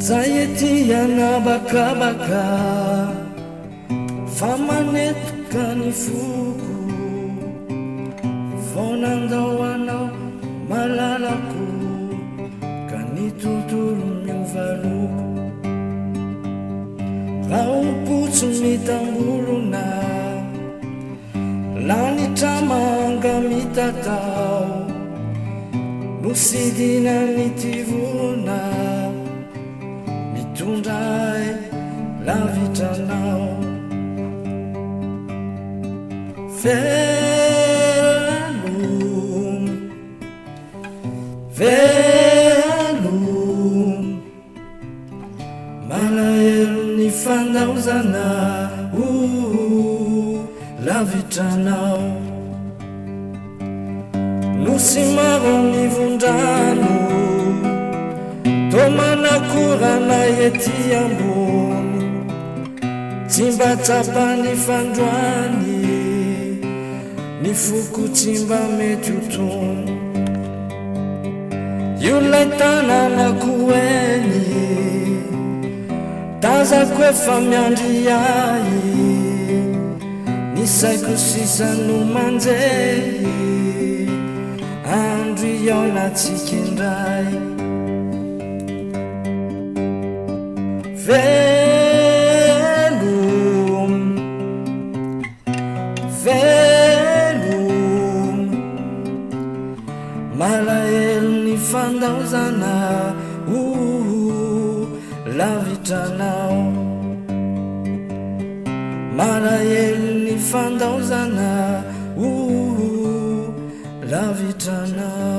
Zayetia bakabaka famanetoka ny foko vonandao anao malalako ka ny tontolo miovaroko raha opotso mitangolona lanitra manga mitatao nosidina mitivona mitondray lavitranao velom velom malahelo ny fandaozana lavitranao nosy maro ny vondrano tomanakora ety ambony tsy mba tsapany fandroany ny foko tsy mba mety hotono io lay tananako eny tazako efa miandry ahy ny saiko sisa no manjehy andro iaonatsika indray velom velom malahelo ny fandaozana lavitranao malahelo ny fandaozana lavitranao